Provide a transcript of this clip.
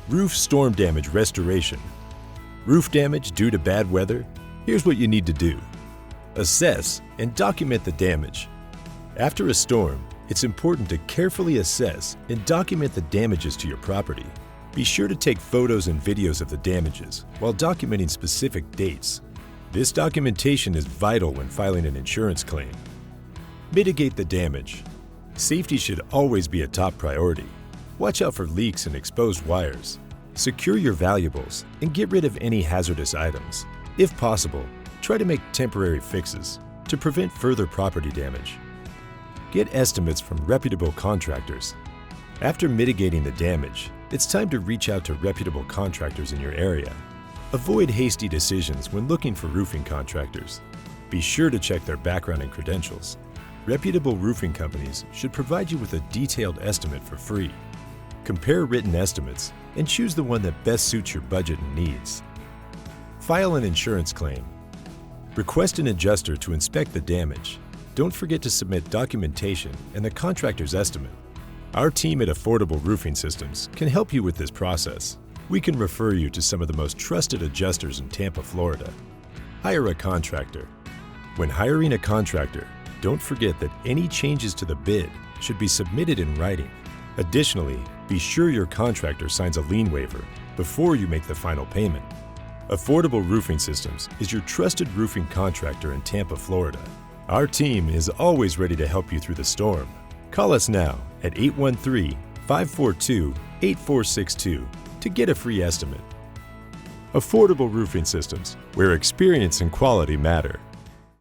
Roof storm damage restoration. Roof damage due to bad weather? Here's what you need to do. Assess and document the damage. After a storm, it's important to carefully assess and document the damages to your property. Be sure to take photos and videos of the damages while documenting specific dates. This documentation is vital when filing an insurance claim. Mitigate the damage. Safety should always be a top priority. Watch out for leaks and exposed wires. Secure your valuables and get rid of any hazardous items. If possible, try to make temporary fixes to prevent further property damage. Get estimates from reputable contractors. After mitigating the damage, it's time to reach out to reputable contractors in your area. Avoid hasty decisions when looking for roofing contractors. Be sure to check their background and credentials. Reputable roofing companies should provide you with a detailed estimate for free. Compare written estimates and choose the one that best suits your budget and needs. File an insurance claim. Request an adjuster to inspect the damage. Don't forget to submit documentation and the contractor's estimate. Our team at Affordable Roofing Systems can help you with this process. We can refer you to some of the most trusted adjusters in Tampa, Florida. Hire a contractor. When hiring a contractor, don't forget that any changes to the bid should be submitted in writing. Additionally, be sure your contractor signs a lien waiver before you make the final payment. Affordable Roofing Systems is your trusted roofing contractor in Tampa, Florida. Our team is always ready to help you through the storm. Call us now at 813-542-8462 to get a free estimate. Affordable Roofing Systems, where experience and quality matter.